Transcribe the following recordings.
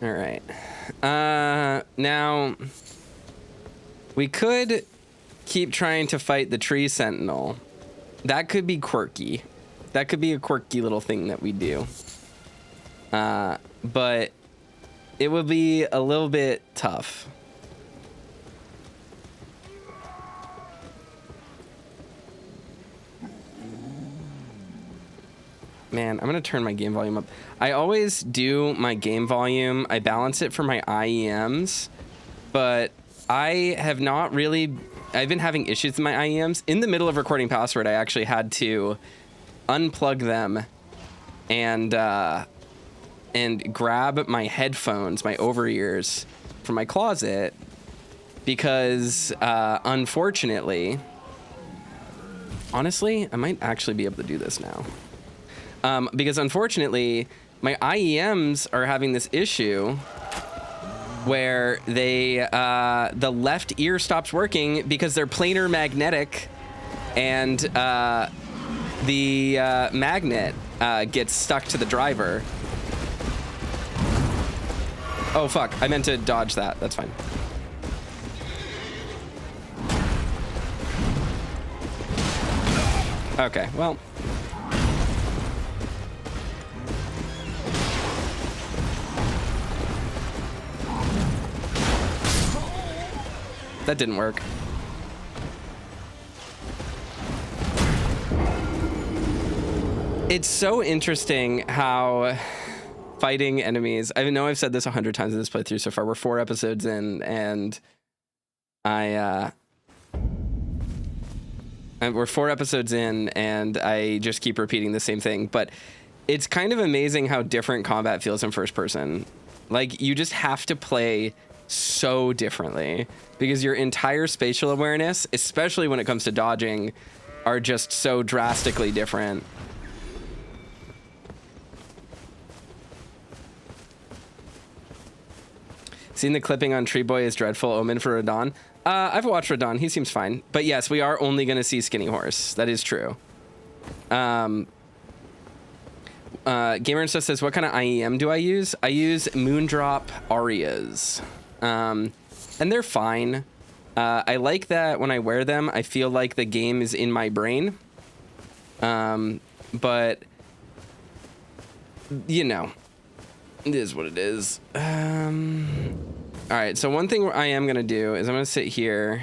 All right. Now we could keep trying to fight the tree sentinel. That could be quirky. That could be a quirky little thing that we do. But it would be a little bit tough. Man, I'm gonna turn my game volume up. I always do my game volume. I balance it for my IEMs, but I have not really, I've been having issues with my IEMs. In the middle of recording Password, I actually had to unplug them and grab my headphones, my over-ears from my closet because unfortunately, honestly, I might actually be able to do this now. Because unfortunately, my IEMs are having this issue where they, the left ear stops working because they're planar magnetic, and the magnet gets stuck to the driver. Oh fuck, I meant to dodge that. That's fine. Okay, well. That didn't work. It's so interesting how fighting enemies, I know I've said this 100 times in this playthrough so far. We're 4 episodes in, and we're 4 episodes in, and I just keep repeating the same thing. But it's kind of amazing how different combat feels in first person. Like, you just have to play so differently because your entire spatial awareness, especially when it comes to dodging, are just so drastically different. Seeing the clipping on Tree Boy is dreadful omen for Radon. I've watched Radon. He seems fine. But yes, we are only going to see Skinny Horse. That is true. Gamer and Stuff says, what kind of IEM do I use? I use Moondrop Arias. And they're fine. I like that when I wear them, I feel like the game is in my brain. But, you know, it is what it is. All right, so one thing I am going to do is I'm going to sit here.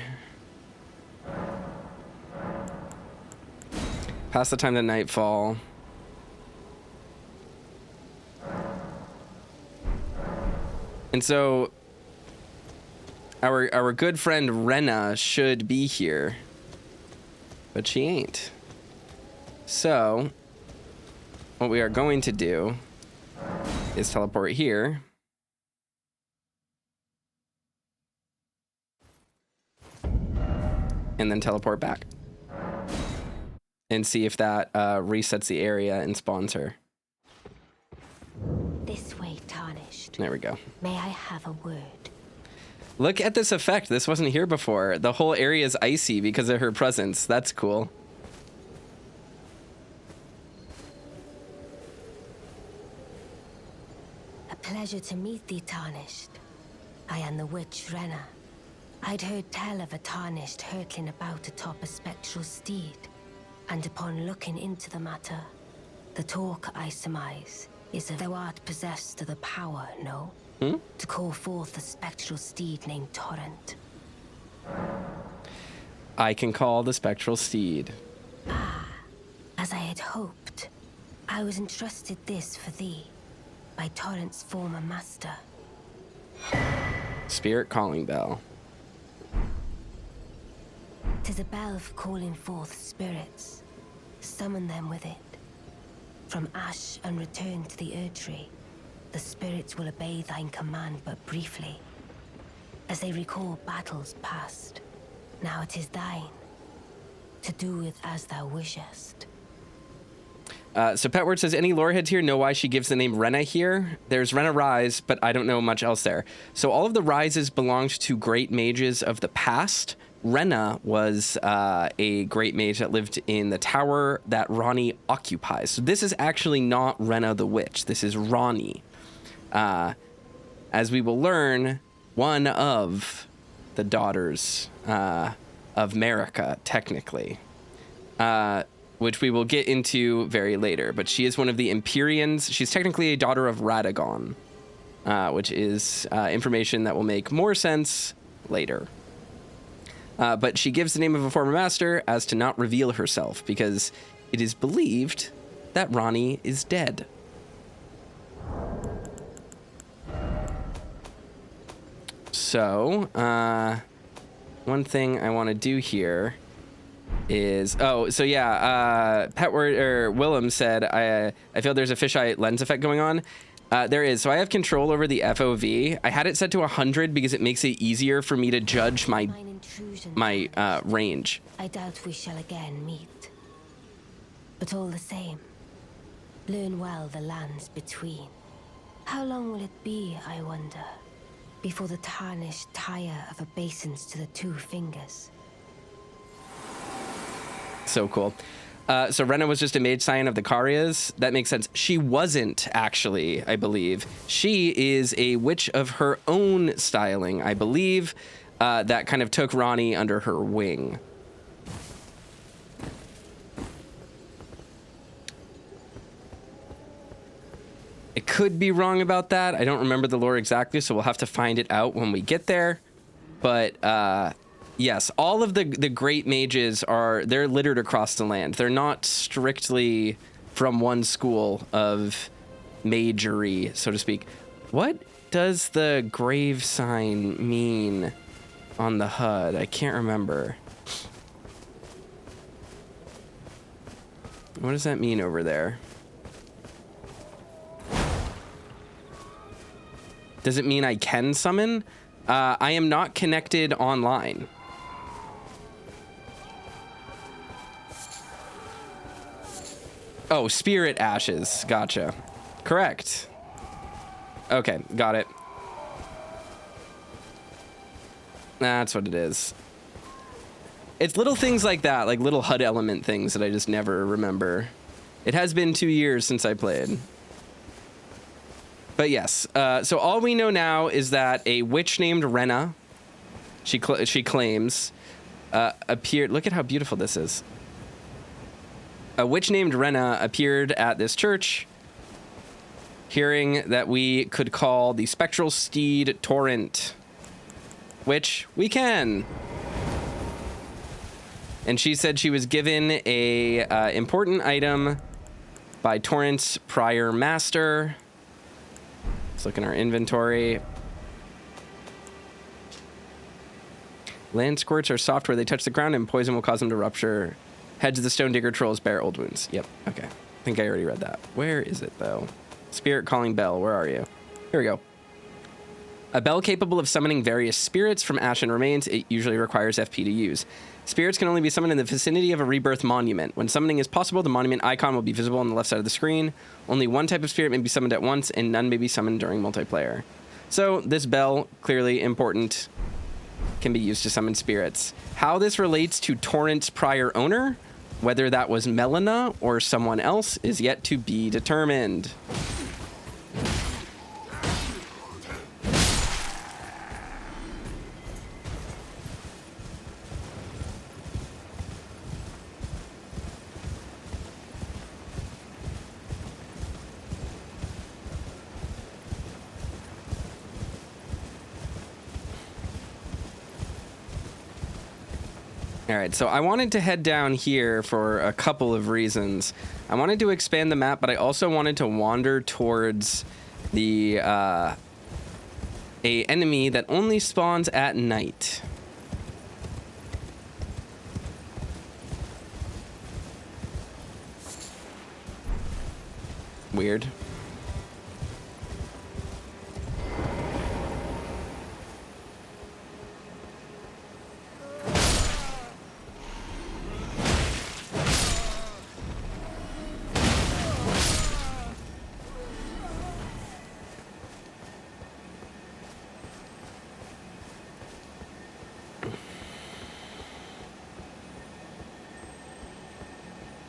Pass the time to nightfall. And so our good friend Rena should be here, but she ain't. So what we are going to do is teleport here. And then teleport back. And see if that resets the area and spawns her. This way, Tarnished. There we go. May I have a word? Look at this effect. This wasn't here before. The whole area is icy because of her presence. That's cool. A pleasure to meet thee, Tarnished. I am the witch Rena. I'd heard tell of a Tarnished hurtling about atop a spectral steed, and upon looking into the matter, the talk I surmise is that thou art possessed of the power, no? To call forth a spectral steed named Torrent. I can call the spectral steed. Ah, as I had hoped, I was entrusted this for thee by Torrent's former master. Spirit calling bell. 'Tis a bell for calling forth spirits. Summon them with it. From ash and return to the Erdtree, the spirits will obey thine command but briefly, as they recall battles past. Now it is thine, to do with as thou wishest. So Petward says, any lore heads here know why she gives the name Rena here? There's Rena Rise, but I don't know much else there. So all of the Rises belonged to great mages of the past. Rena was a great mage that lived in the tower that Ranni occupies. So this is actually not Rena the witch. This is Ranni. as we will learn one of the daughters of Marika, technically, which we will get into very later. But she is one of the Empyreans. She's technically a daughter of Radagon, which is information that will make more sense later. But she gives the name of a former master as to not reveal herself, because it is believed that Ranni is dead. So, one thing I want to do here is, Petward or Willem said, I feel there's a fisheye lens effect going on. There is. So I have control over the FOV. I had it set to 100 because it makes it easier for me to judge my range. I doubt we shall again meet. But all the same, learn well the lands between. How long will it be, I wonder, before the tarnished tire of obeisance to the two fingers? So cool. So Rena was just a mage scion of the Karyas. That makes sense. She wasn't, actually, I believe. She is a witch of her own styling, I believe, that kind of took Ranni under her wing. I could be wrong about that. I don't remember the lore exactly, so we'll have to find it out when we get there. But, yes, all of the great mages they're littered across the land. They're not strictly from one school of magery, so to speak. What does the grave sign mean on the HUD? I can't remember. What does that mean over there? Does it mean I can summon? I am not connected online. Oh, spirit ashes. Gotcha. Correct. Okay, got it. That's what it is. It's little things like that, like little HUD element things that I just never remember. It has been 2 years since I played. But yes, so all we know now is that a witch named Rena, she claims, appeared. Look at how beautiful this is. A witch named Rena appeared at this church, hearing that we could call the spectral steed Torrent, which we can. And she said she was given a important item by Torrent's prior master. Let's look in our inventory. Land squirts are soft where they touch the ground, and poison will cause them to rupture. Heads of the stone digger trolls bear old wounds. Yep, okay. I think I already read that. Where is it, though? Spirit calling bell, where are you? Here we go. A bell capable of summoning various spirits from ashen remains. It usually requires FP to use. Spirits can only be summoned in the vicinity of a rebirth monument. When summoning is possible, the monument icon will be visible on the left side of the screen. Only one type of spirit may be summoned at once, and none may be summoned during multiplayer. So this bell, clearly important, can be used to summon spirits. How this relates to Torrent's prior owner, whether that was Melina or someone else, is yet to be determined. All right, so I wanted to head down here for a couple of reasons. I wanted to expand the map, but I also wanted to wander towards the a enemy that only spawns at night. Weird.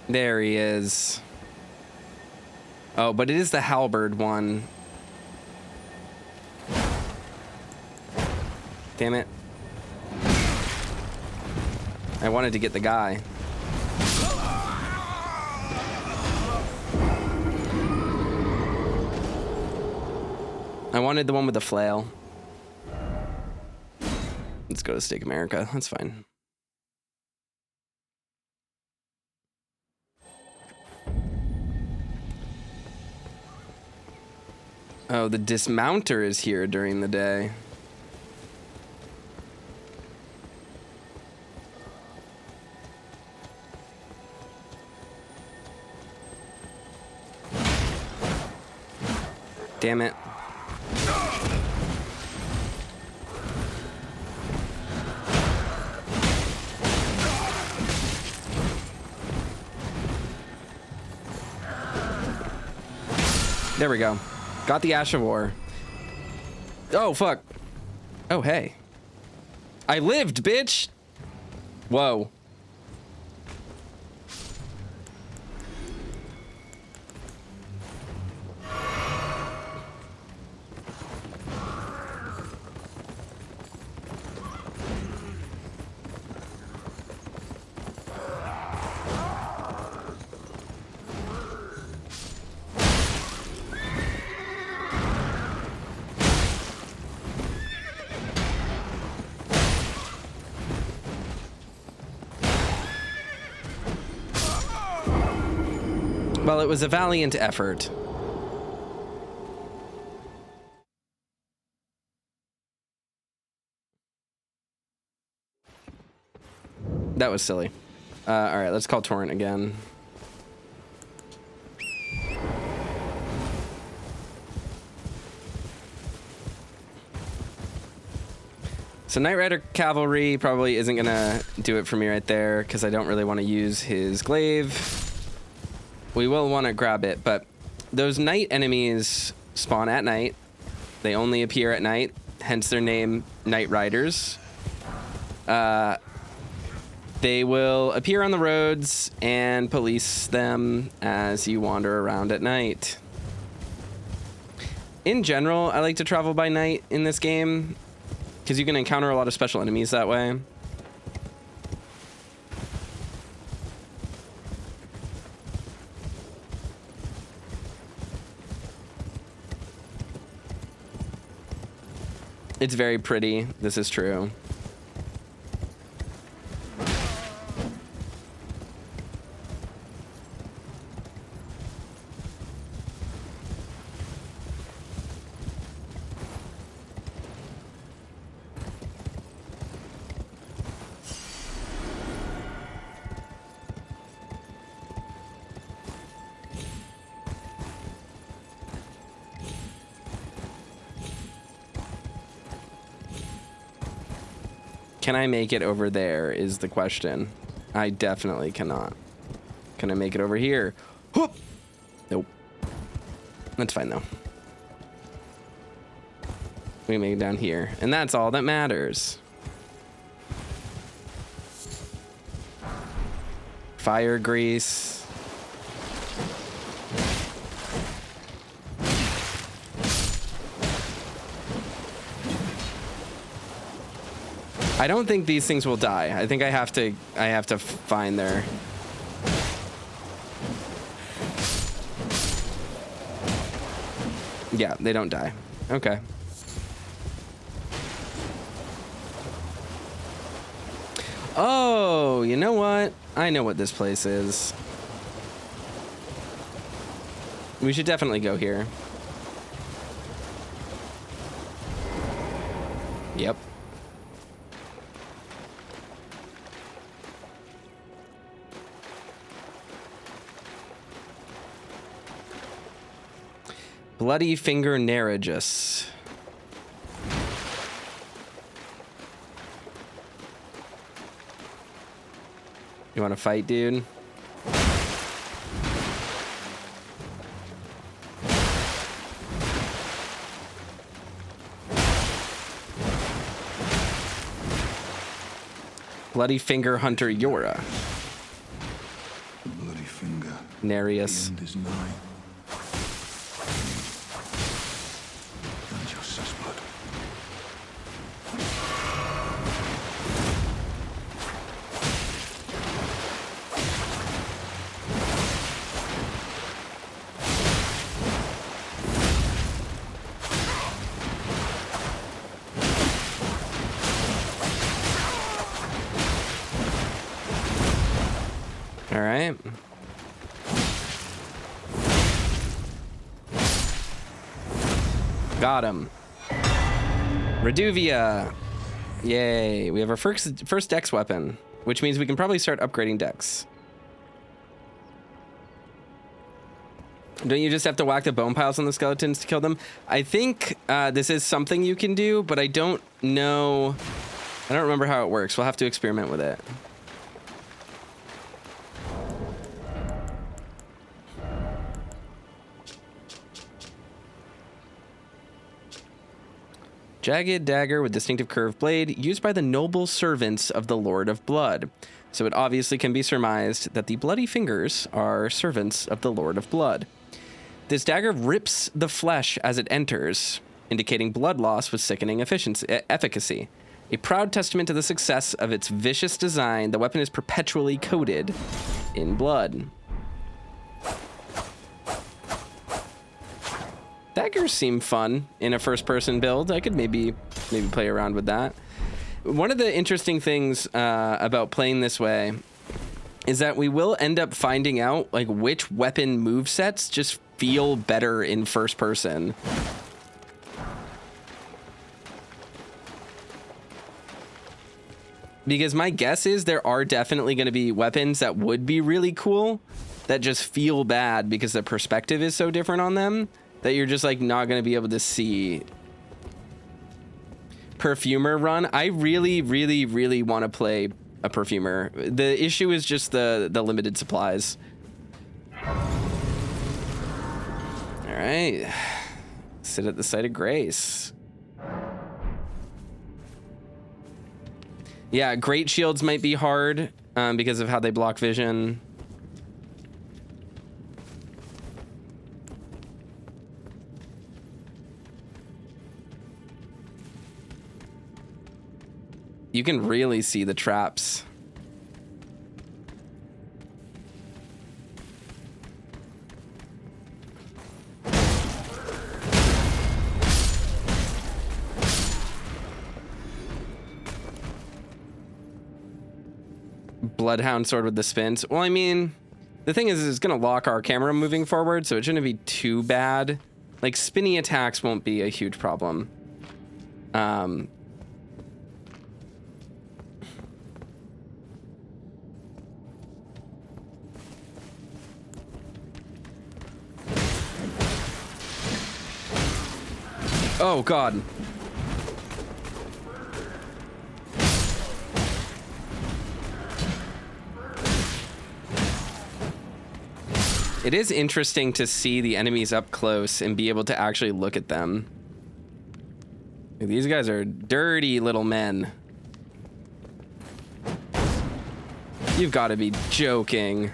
There he is. Oh, but it is the halberd one. Damn it. I wanted to get the guy. I wanted the one with the flail. Let's go to Steak America. That's fine. Oh, the dismounter is here during the day. Damn it. There we go. Got the Ash of War. Oh, fuck. Oh, hey. I lived, bitch! Whoa. Well, it was a valiant effort. That was silly. All right, let's call Torrent again. So Knight Rider Cavalry probably isn't gonna do it for me right there because I don't really want to use his glaive. We will want to grab it, but those night enemies spawn at night. They only appear at night, hence their name, Night Riders. They will appear on the roads and police them as you wander around at night. In general, I like to travel by night in this game because you can encounter a lot of special enemies that way. It's very pretty. This is true. Can I make it over there is the question. I definitely cannot. Can I make it over here? Whoop! Nope. That's fine though. We can make it down here. And that's all that matters. Fire grease. I don't think these things will die. I think I have to find their... Yeah, they don't die. Okay. Oh, you know what? I know what this place is. We should definitely go here. Yep. Bloody Finger Naragus. You want to fight, dude? Bloody Finger Hunter Yora. Bloody Finger. Narius. The end is nigh. And Justice blood. right. Got him. Reduvia. Yay. We have our first dex weapon, which means we can probably start upgrading dex. Don't you just have to whack the bone piles on the skeletons to kill them? I think this is something you can do, but I don't know. I don't remember how it works. We'll have to experiment with it. Jagged dagger with distinctive curved blade used by the noble servants of the Lord of Blood. So it obviously can be surmised that the bloody fingers are servants of the Lord of Blood. This dagger rips the flesh as it enters, indicating blood loss with sickening efficacy. A proud testament to the success of its vicious design, the weapon is perpetually coated in blood. Daggers seem fun in a first-person build. I could maybe play around with that. One of the interesting things about playing this way is that we will end up finding out like which weapon movesets just feel better in first person. Because my guess is there are definitely going to be weapons that would be really cool that just feel bad because the perspective is so different on them that you're just like not going to be able to see. Perfumer run. I really, really, really want to play a perfumer. The issue is just the limited supplies. All right. Sit at the site of grace. Yeah, great shields might be hard because of how they block vision. You can really see the traps. Bloodhound sword with the spins. Well, I mean, the thing is it's going to lock our camera moving forward, so it shouldn't be too bad. Like, spinny attacks won't be a huge problem. Oh, God. It is interesting to see the enemies up close and be able to actually look at them. These guys are dirty little men. You've got to be joking.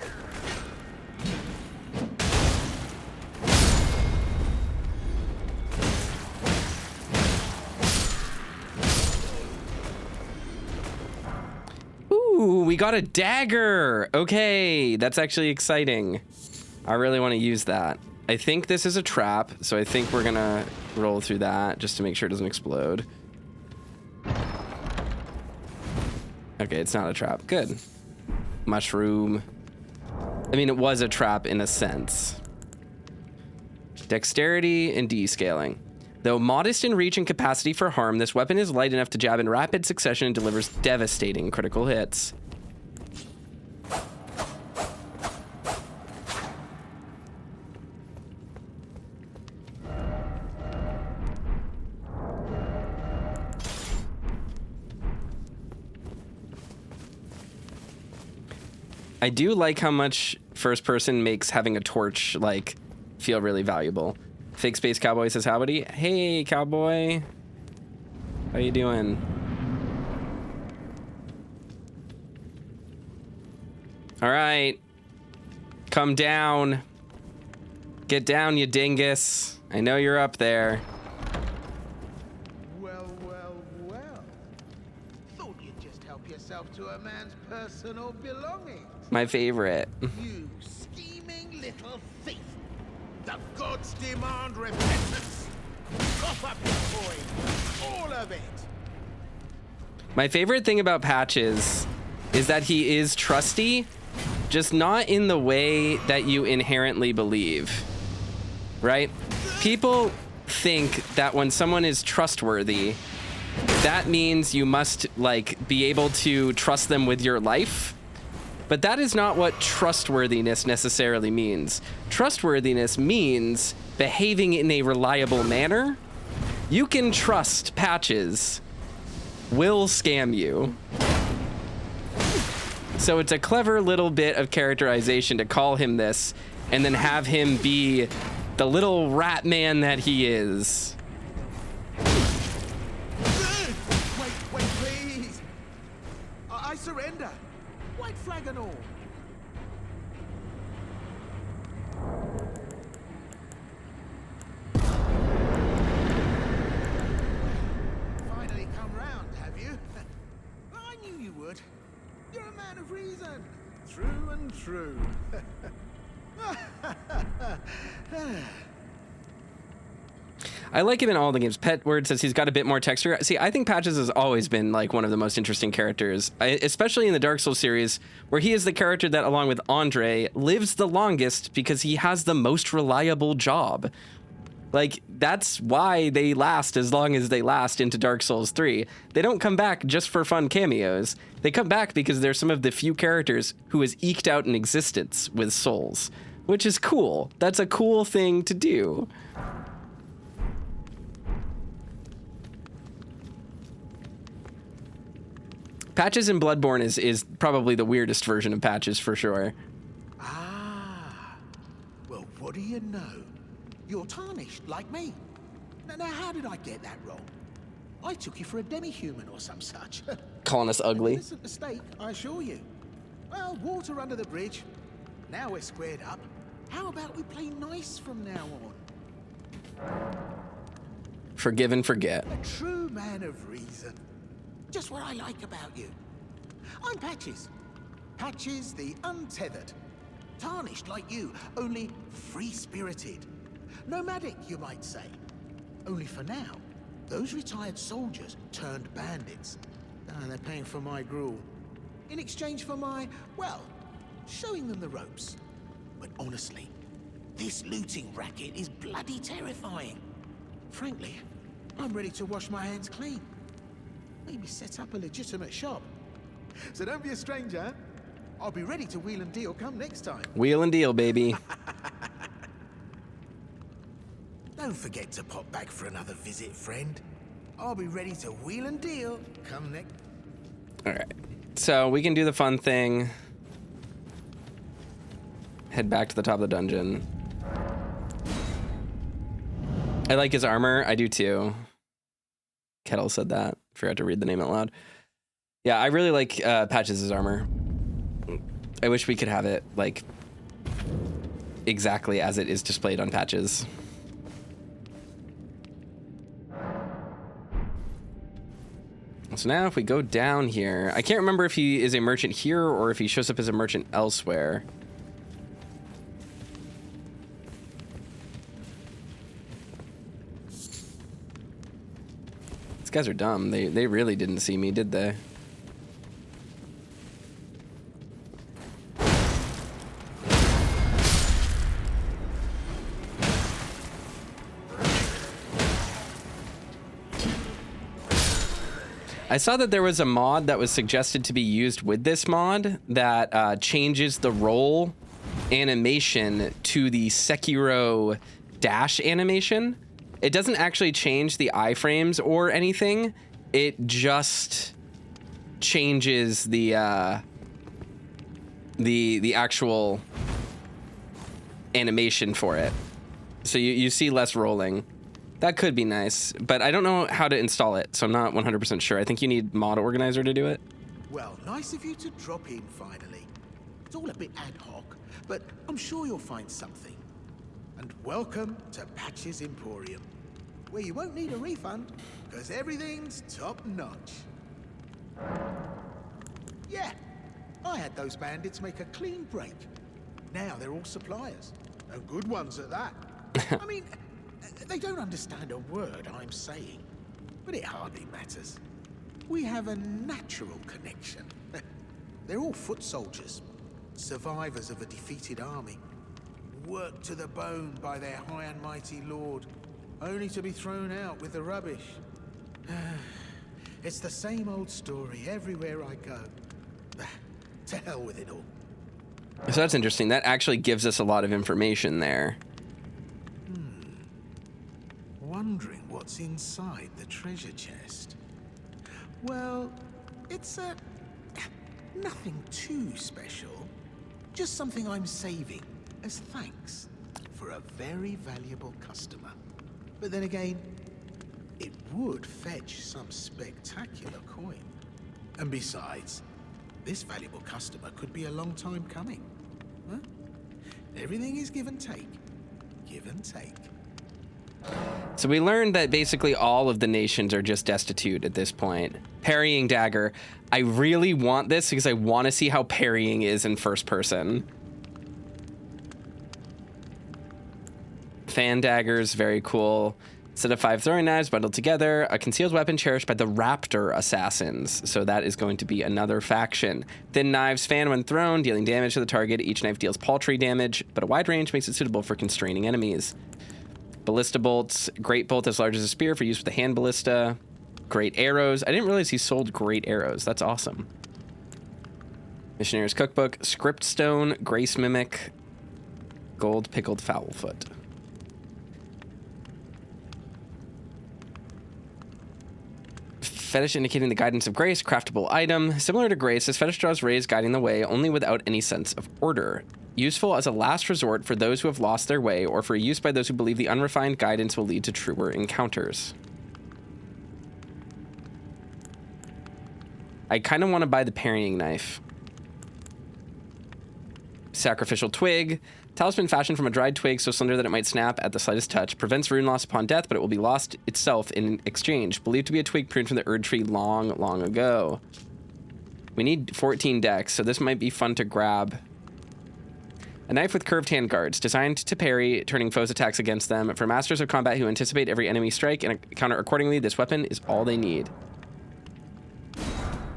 Ooh, we got a dagger. Okay, that's actually exciting. I really want to use that. I think this is a trap, so I think we're gonna roll through that just to make sure it doesn't explode. Okay, it's not a trap. Good. Mushroom. I mean, it was a trap in a sense. Dexterity and descaling. Though modest in reach and capacity for harm, this weapon is light enough to jab in rapid succession and delivers devastating critical hits. I do like how much first person makes having a torch like feel really valuable. Fake Space Cowboy says howdy. Hey, cowboy. How you doing? All right. Come down. Get down, you dingus. I know you're up there. Well, well, well. Thought you'd just help yourself to a man's personal belongings. My favorite. You scheming little thief. The gods demand repentance. Cough up your coin. All of it. My favorite thing about Patches is that he is trusty, just not in the way that you inherently believe, right? People think that when someone is trustworthy, that means you must like be able to trust them with your life. But that is not what trustworthiness necessarily means. Trustworthiness means behaving in a reliable manner. You can trust Patches will scam you. So it's a clever little bit of characterization to call him this and then have him be the little rat man that he is. Wait, please. I surrender. White flag and all. Finally come round, have you? I knew you would. You're a man of reason. True and true. I like him in all the games. Pet Word says he's got a bit more texture. See, I think Patches has always been like one of the most interesting characters, especially in the Dark Souls series, where he is the character that, along with Andre, lives the longest because he has the most reliable job. Like, that's why they last as long as they last into Dark Souls 3. They don't come back just for fun cameos. They come back because they're some of the few characters who has eked out an existence with souls, which is cool. That's a cool thing to do. Patches in Bloodborne is probably the weirdest version of Patches for sure. Ah, well, what do you know? You're tarnished, like me. Now, how did I get that wrong? I took you for a demi-human or some such. Calling us ugly. An innocent mistake, I assure you. Well, water under the bridge. Now we're squared up. How about we play nice from now on? Forgive and forget. A true man of reason. Just what I like about you. I'm Patches. Patches the untethered. Tarnished like you, only free-spirited. Nomadic, you might say. Only for now, those retired soldiers turned bandits. They're paying for my gruel. In exchange for my, well, showing them the ropes. But honestly, this looting racket is bloody terrifying. Frankly, I'm ready to wash my hands clean. Maybe set up a legitimate shop. So don't be a stranger. I'll be ready to wheel and deal come next time. Wheel and deal, baby. Don't forget to pop back for another visit, friend. I'll be ready to wheel and deal come next. All right. So we can do the fun thing. Head back to the top of the dungeon. I like his armor. I do too. Kettle said that. Forgot to read the name out loud. Yeah, I really like Patches' armor. I wish we could have it like exactly as it is displayed on Patches. So now if we go down here, I can't remember if he is a merchant here or if he shows up as a merchant elsewhere. These guys are dumb. They really didn't see me, did they? I saw that there was a mod that was suggested to be used with this mod that changes the roll animation to the Sekiro dash animation. It doesn't actually change the iframes or anything. It just changes the actual animation for it. So you see less rolling. That could be nice, but I don't know how to install it, so I'm not 100% sure. I think you need Mod Organizer to do it. Well, nice of you to drop in finally. It's all a bit ad hoc, but I'm sure you'll find something. And welcome to Patches Emporium, where you won't need a refund, because everything's top-notch. Yeah, I had those bandits make a clean break. Now they're all suppliers, and good ones at that. I mean, they don't understand a word I'm saying, but it hardly matters. We have a natural connection. They're all foot soldiers. survivors of a defeated army, worked to the bone by their high and mighty lord, only to be thrown out with the rubbish. It's the same old story everywhere I go. To hell with it all. So that's interesting. That actually gives us a lot of information there. Wondering what's inside the treasure chest. Well, it's nothing too special. Just something I'm saving as thanks for a very valuable customer. But then again, it would fetch some spectacular coin. And besides, this valuable customer could be a long time coming. Huh? Everything is give and take. Give and take. So we learned that basically all of the nations are just destitute at this point. Parrying dagger. I really want this because I want to see how parrying is in first person. Fan daggers, very cool. Set of 5 throwing knives bundled together. A concealed weapon cherished by the Raptor Assassins. So that is going to be another faction. Thin knives fan when thrown, dealing damage to the target. Each knife deals paltry damage, but a wide range makes it suitable for constraining enemies. Ballista bolts. Great bolt as large as a spear for use with the hand ballista. Great arrows. I didn't realize he sold great arrows. That's awesome. Missionary's Cookbook. Script Stone. Grace Mimic. Gold Pickled Fowlfoot. Fetish indicating the guidance of grace, craftable item. Similar to grace, this fetish draws rays guiding the way, only without any sense of order. Useful as a last resort for those who have lost their way, or for use by those who believe the unrefined guidance will lead to truer encounters. I kind of want to buy the parrying knife. Sacrificial twig. Talisman fashioned from a dried twig so slender that it might snap at the slightest touch. Prevents rune loss upon death, but it will be lost itself in exchange. Believed to be a twig pruned from the Erd tree long, long ago. We need 14 decks, so this might be fun to grab. A knife with curved hand guards, designed to parry, turning foes' attacks against them. For masters of combat who anticipate every enemy strike and counter accordingly, this weapon is all they need.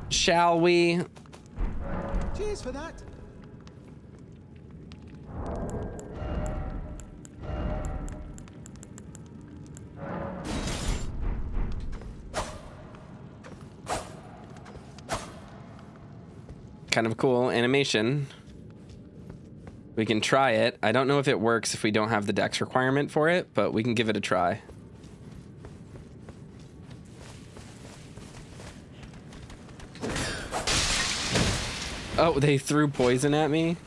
Shall we? Cheers for that. Kind of cool animation. We can try it. I don't know if it works if we don't have the dex requirement for it, but we can give it a try. Oh, they threw poison at me?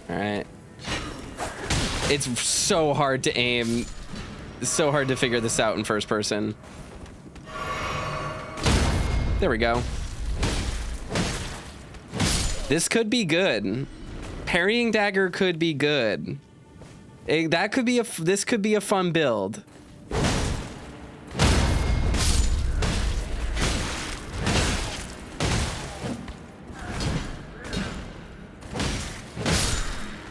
Alright. It's so hard to aim. It's so hard to figure this out in first person. There we go. This could be good. Parrying dagger could be good. That could be this could be a fun build.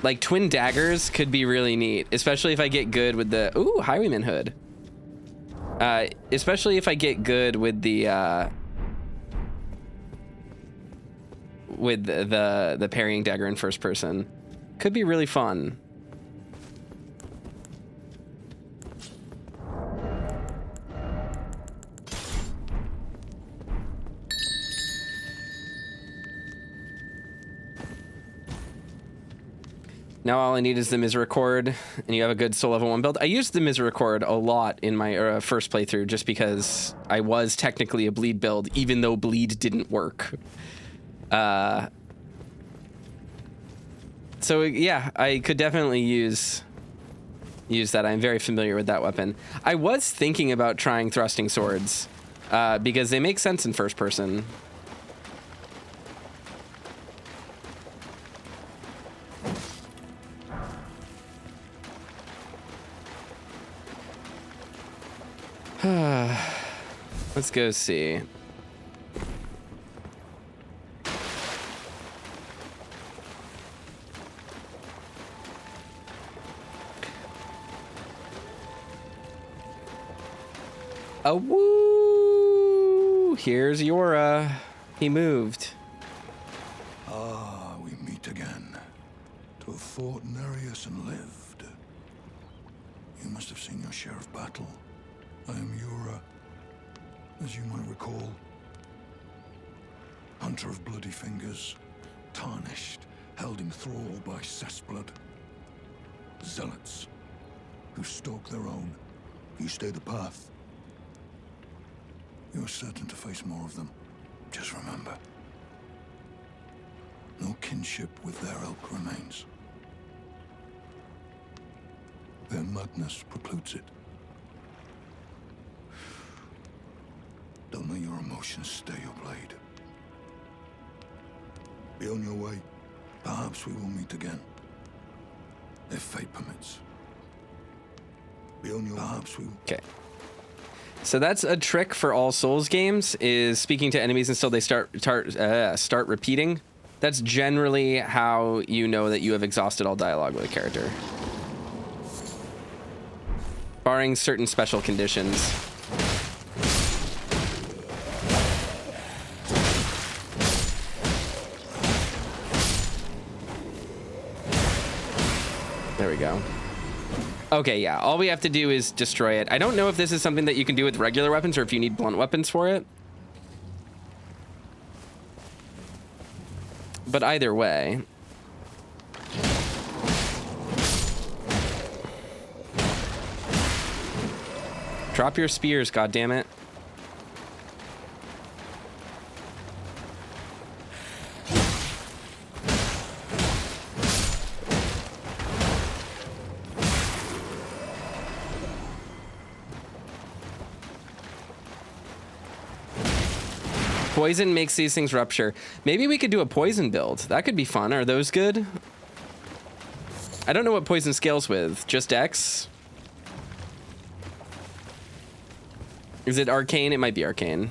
Like twin daggers could be really neat, especially if I get good with the Highwayman hood. Especially if I get good with the parrying dagger in first person. Could be really fun. Now all I need is the Misericord, and you have a good soul level 1 build. I used the Misericord a lot in my first playthrough just because I was technically a bleed build, even though bleed didn't work. So yeah, I could definitely use that. I'm very familiar with that weapon. I was thinking about trying thrusting swords, because they make sense in first person. Let's go see. Woo! Here's Yora. He moved. Ah, we meet again. To have fought Nereus and lived. You must have seen your share of battle. I am Yura, as you might recall. Hunter of bloody fingers, tarnished, held in thrall by cessblood. Zealots, who stalk their own. You stay the path. You're certain to face more of them. Just remember, no kinship with their ilk remains. Their madness precludes it. Don't let your emotions stay your blade. Be on your way. Perhaps we will meet again. If fate permits. Be on your perhaps we will. Okay. So that's a trick for all Souls games, is speaking to enemies until they start repeating. That's generally how you know that you have exhausted all dialogue with a character. Barring certain special conditions. There we go. Okay, yeah, all we have to do is destroy it. I don't know if this is something that you can do with regular weapons or if you need blunt weapons for it. But either way. Drop your spears, goddammit. Poison makes these things rupture. Maybe we could do a poison build. That could be fun. Are those good? I don't know what poison scales with. Just X? Is it arcane? It might be arcane.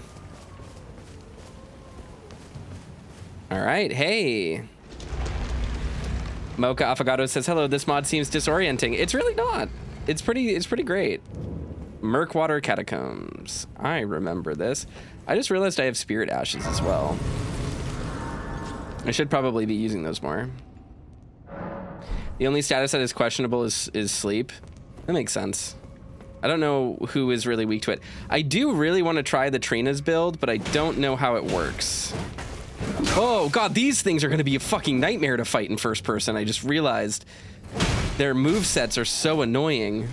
All right. Hey. Mocha Affogato says, hello, this mod seems disorienting. It's really not. It's pretty great. Murkwater Catacombs. I remember this. I just realized I have spirit ashes as well. I should probably be using those more. The only status that is questionable is sleep. That makes sense. I don't know who is really weak to it. I do really want to try the Trina's build, but I don't know how it works. Oh god, these things are going to be a fucking nightmare to fight in first person. I just realized their movesets are so annoying.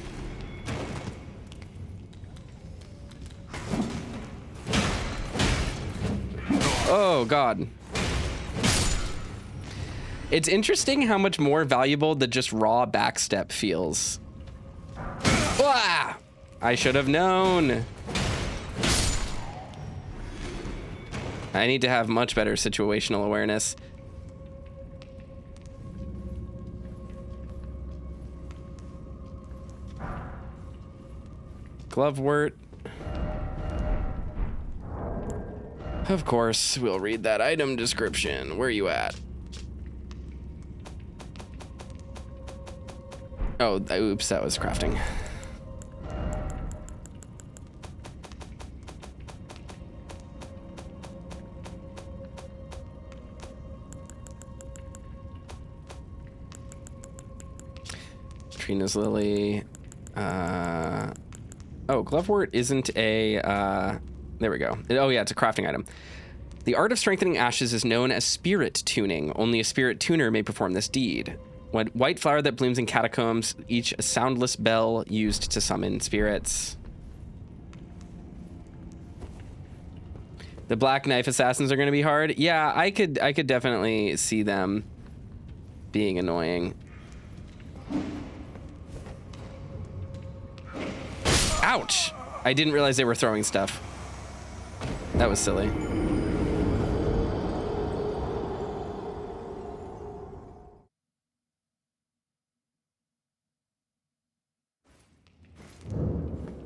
Oh god. It's interesting how much more valuable the just raw backstep feels. Ah! I should have known. I need to have much better situational awareness. Glovewort. Of course, we'll read that item description. Where are you at? Oh, oops, that was crafting. Trina's Lily. Oh, Glovewort isn't a... There we go. Oh yeah, it's a crafting item. The art of strengthening ashes is known as spirit tuning. Only a spirit tuner may perform this deed. White flower that blooms in catacombs, each a soundless bell used to summon spirits. The black knife assassins are going to be hard. Yeah, I could definitely see them being annoying. Ouch! I didn't realize they were throwing stuff. That was silly.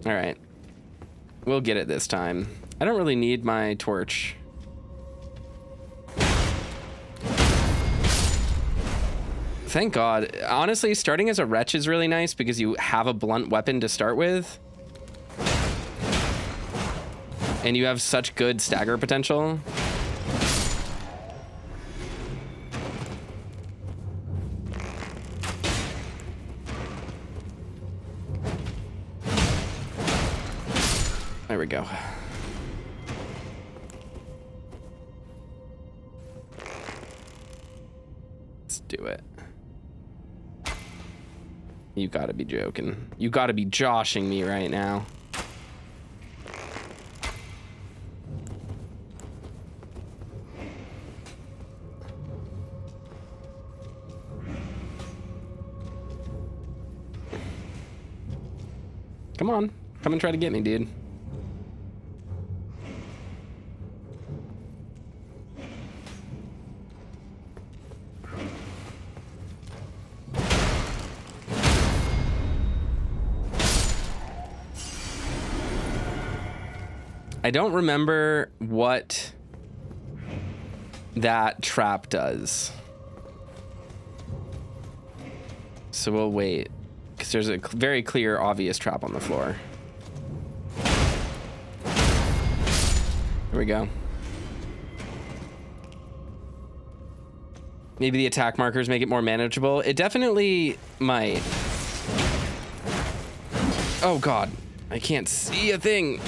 All right. We'll get it this time. I don't really need my torch. Thank God. Honestly, starting as a wretch is really nice because you have a blunt weapon to start with. And you have such good stagger potential. There we go. Let's do it. You gotta be joking. You gotta be joshing me right now. Come on. Come and try to get me, dude. I don't remember what that trap does. So we'll wait, because there's a very clear, obvious trap on the floor. Here we go. Maybe the attack markers make it more manageable. It definitely might. Oh God, I can't see a thing.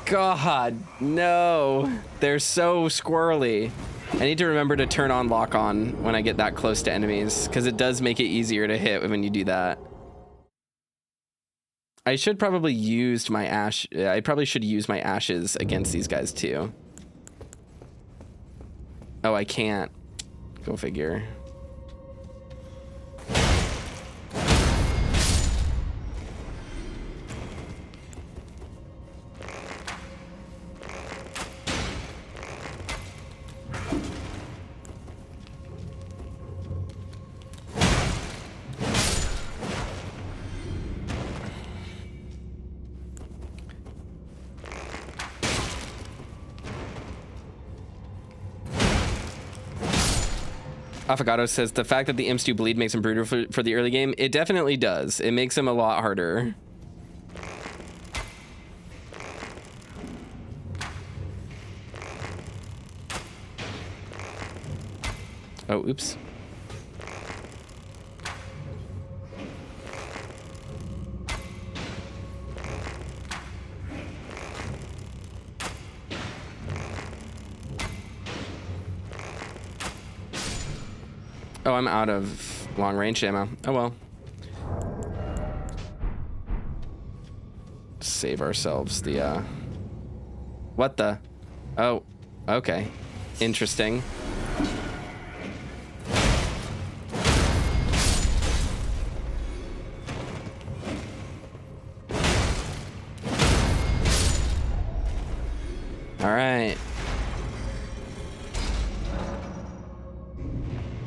God, no. They're so squirrely. I need to remember to turn on lock on when I get that close to enemies, because it does make it easier to hit when you do that. I should probably use my I probably should use my ashes against these guys too. Oh, I can't. Go figure. Affogato says the fact that the imps do bleed makes them brutal for the early game. It definitely does. It makes them a lot harder. Oh, oops. Oh, I'm out of long range ammo. Oh well. Save ourselves the what the? Oh, okay. Interesting. All right.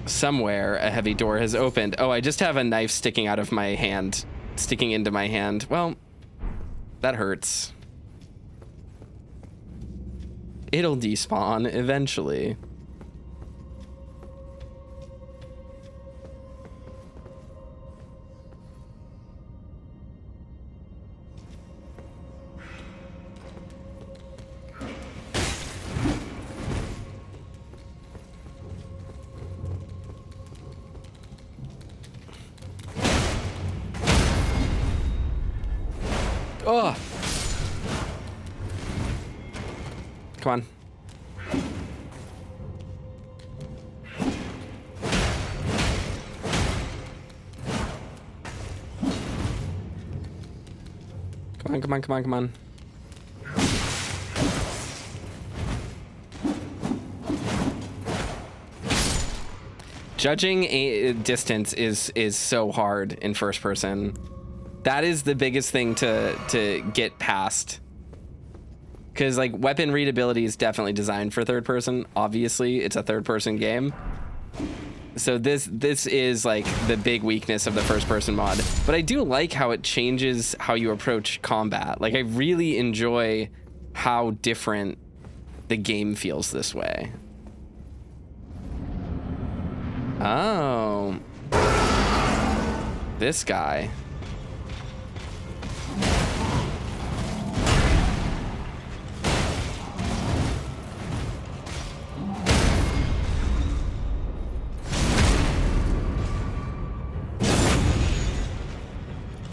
Somewhere a heavy door has opened. Oh, I just have a knife sticking out of my hand, sticking into my hand. Well, that hurts. It'll despawn eventually. Oh! Come on. Come on, come on, come on, come on. Judging a distance is so hard in first person. That is the biggest thing to get past. Because like weapon readability is definitely designed for third person. Obviously, it's a third person game. So this is like the big weakness of the first person mod. But I do like how it changes how you approach combat. Like I really enjoy how different the game feels this way. Oh. This guy.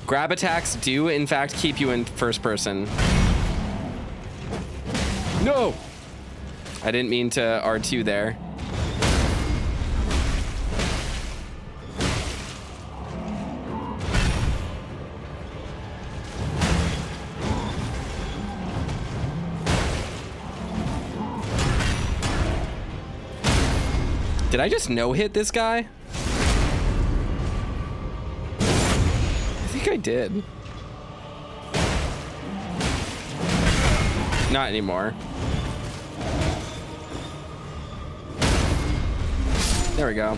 Grab attacks do, in fact, keep you in first person. No! I didn't mean to R2 there. Did I just no-hit this guy? I think I did. Not anymore. There we go.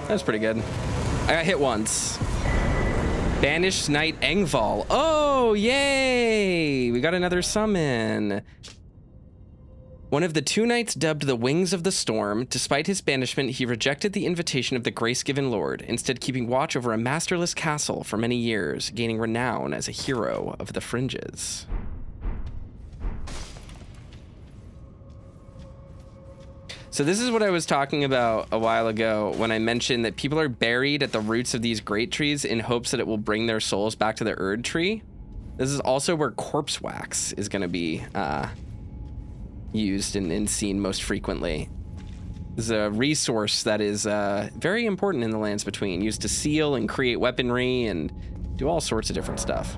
That was pretty good. I got hit once. Banished Knight Engval. Oh, yay! We got another summon. One of the two knights dubbed the Wings of the Storm, despite his banishment, he rejected the invitation of the grace-given lord, instead keeping watch over a masterless castle for many years, gaining renown as a hero of the fringes. So this is what I was talking about a while ago when I mentioned that people are buried at the roots of these great trees in hopes that it will bring their souls back to the Erd tree. This is also where corpse wax is going to be used and seen most frequently. This is a resource that is very important in the Lands Between, used to seal and create weaponry and do all sorts of different stuff.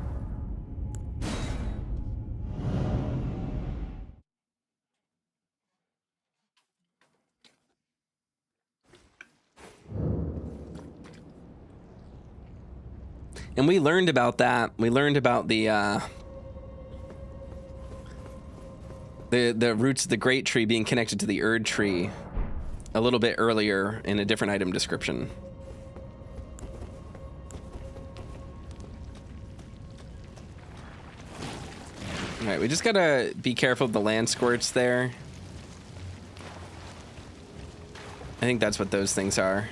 And we learned about that. We learned about the roots of the Great Tree being connected to the Erd Tree a little bit earlier in a different item description. All right, we just gotta be careful of the land squirts there. I think that's what those things are.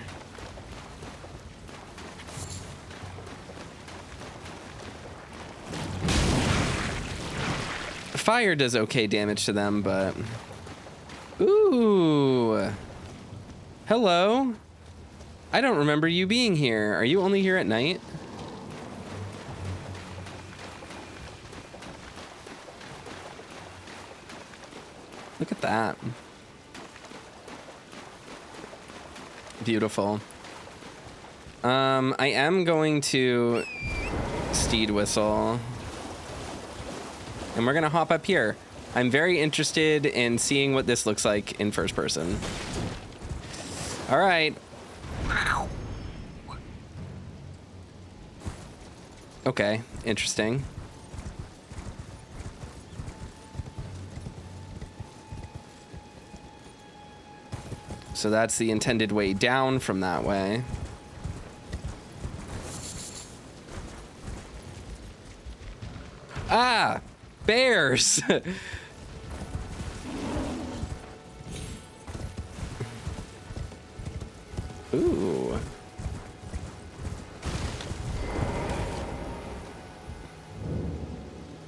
Fire does okay damage to them, but... Ooh. Hello. I don't remember you being here. Are you only here at night? Look at that. Beautiful. I am going to steed whistle. And we're gonna hop up here. I'm very interested in seeing what this looks like in first person. All right. Okay, interesting. So that's the intended way down from that way. Ah! Bears! Ooh.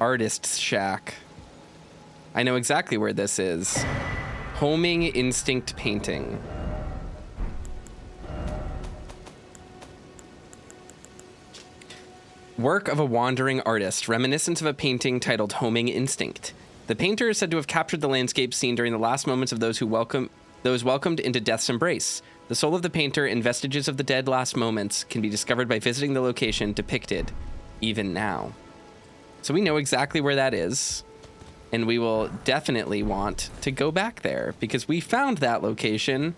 Artist's Shack. I know exactly where this is. Homing Instinct Painting. Work of a wandering artist, reminiscent of a painting titled Homing Instinct. The painter is said to have captured the landscape scene during the last moments of those welcomed into death's embrace. The soul of the painter and vestiges of the dead last moments can be discovered by visiting the location depicted, even now. So we know exactly where that is, and we will definitely want to go back there because we found that location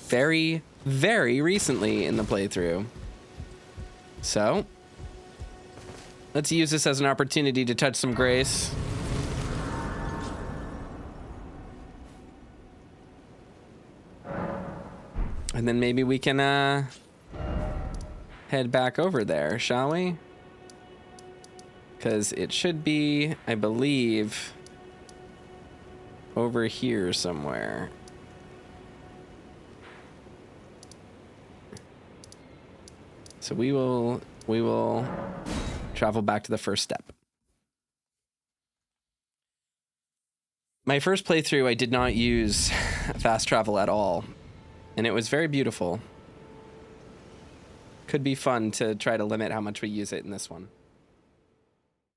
very, very recently in the playthrough. So let's use this as an opportunity to touch some grace. And then maybe we can head back over there, shall we? Because it should be, I believe, over here somewhere. So we will travel back to the first step. My first playthrough, I did not use fast travel at all, and it was very beautiful. Could be fun to try to limit how much we use it in this one.